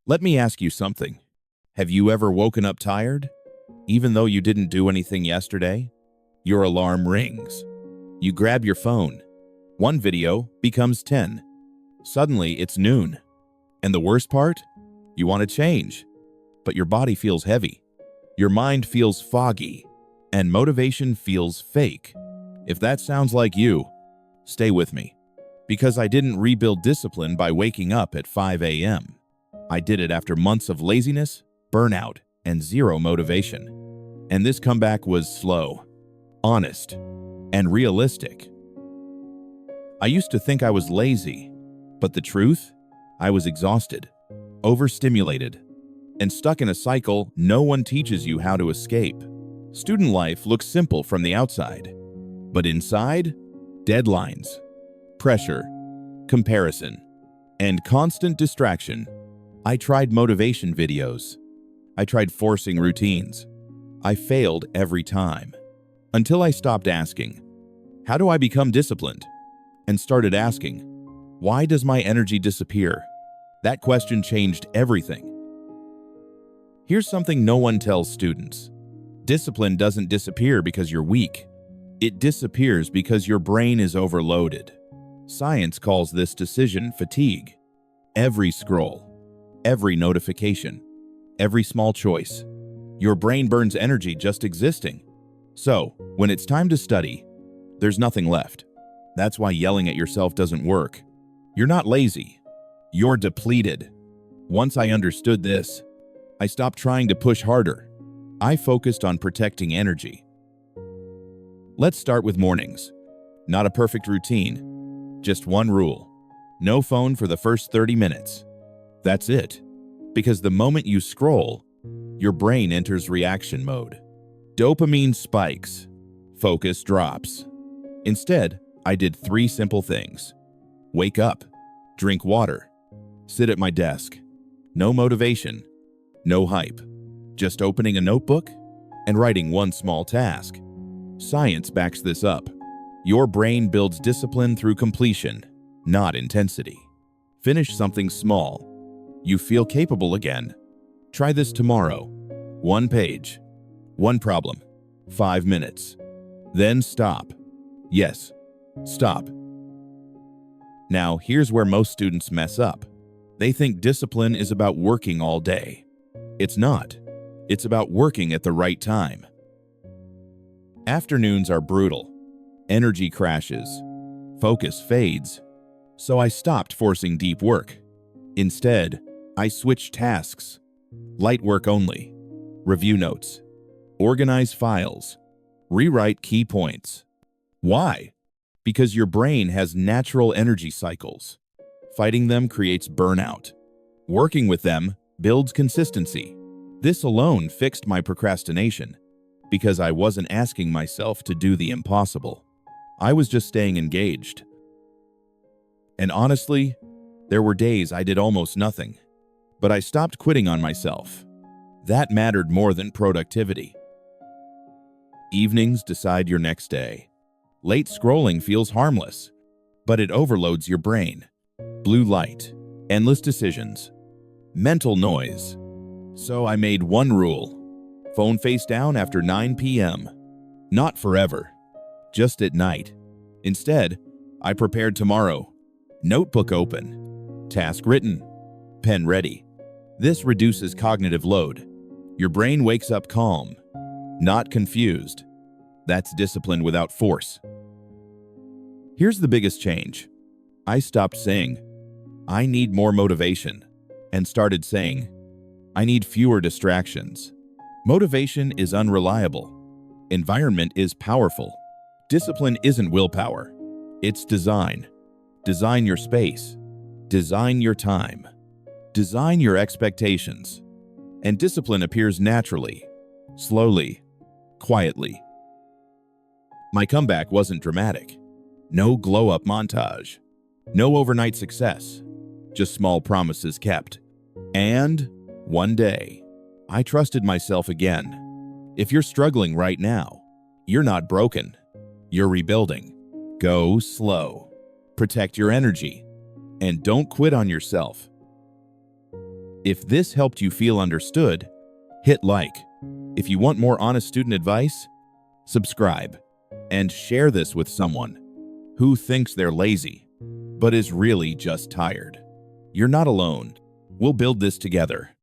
Let me ask you something. Have you ever woken up tired? Even though you didn't do anything yesterday? Your alarm rings. You grab your phone. One video becomes 10. Suddenly, it's noon. And the worst part? You want to change, but your body feels heavy. Your mind feels foggy, and motivation feels fake. If that sounds like you, stay with me. Because I didn't rebuild discipline by waking up at 5 a.m. I did it after months of laziness, burnout, and zero motivation. And this comeback was slow, honest, and realistic. I used to think I was lazy, but the truth? I was exhausted, overstimulated, and stuck in a cycle no one teaches you how to escape. Student life looks simple from the outside, but inside, deadlines, pressure, comparison, and constant distraction. I tried motivation videos. I tried forcing routines. I failed every time. Until I stopped asking, how do I become disciplined? And started asking, why does my energy disappear? That question changed everything. Here's something no one tells students. Discipline doesn't disappear because you're weak. It disappears because your brain is overloaded. Science calls this decision fatigue. Every scroll, every notification, every small choice. Your brain burns energy just existing. So, when it's time to study, there's nothing left. That's why yelling at yourself doesn't work. You're not lazy. You're depleted. Once I understood this, I stopped trying to push harder. I focused on protecting energy. Let's start with mornings. Not a perfect routine, just one rule. No phone for the first 30 minutes. That's it. Because the moment you scroll, your brain enters reaction mode. Dopamine spikes. Focus drops. Instead, I did 3 simple things. Wake up. Drink water. Sit at my desk. No motivation. No hype. Just opening a notebook and writing one small task. Science backs this up. Your brain builds discipline through completion, not intensity. Finish something small. You feel capable again. Try this tomorrow. 1 page. 1 problem. 5 minutes. Then stop. Yes, stop. Now, here's where most students mess up. They think discipline is about working all day. It's not. It's about working at the right time. Afternoons are brutal. Energy crashes. Focus fades. So I stopped forcing deep work. Instead, I switched tasks. Light work only. Review notes. Organize files. Rewrite key points. Why? Because your brain has natural energy cycles. Fighting them creates burnout. Working with them builds consistency. This alone fixed my procrastination because I wasn't asking myself to do the impossible. I was just staying engaged. And honestly, there were days I did almost nothing, but I stopped quitting on myself. That mattered more than productivity. Evenings decide your next day. Late scrolling feels harmless, but it overloads your brain. Blue light, endless decisions, mental noise. So I made one rule. Phone face down after 9 p.m. Not forever, just at night. Instead, I prepared tomorrow. Notebook open, task written, pen ready. This reduces cognitive load. Your brain wakes up calm, not confused. That's discipline without force. Here's the biggest change. I stopped saying, I need more motivation, and started saying, I need fewer distractions. Motivation is unreliable. Environment is powerful. Discipline isn't willpower. It's design. Design your space. Design your time. Design your expectations. And discipline appears naturally, slowly, quietly. My comeback wasn't dramatic. No glow-up montage. No overnight success. Just small promises kept. And one day, I trusted myself again. If you're struggling right now, you're not broken. You're rebuilding. Go slow. Protect your energy. And don't quit on yourself. If this helped you feel understood, hit like. If you want more honest student advice, subscribe and share this with someone who thinks they're lazy but is really just tired. You're not alone. We'll build this together.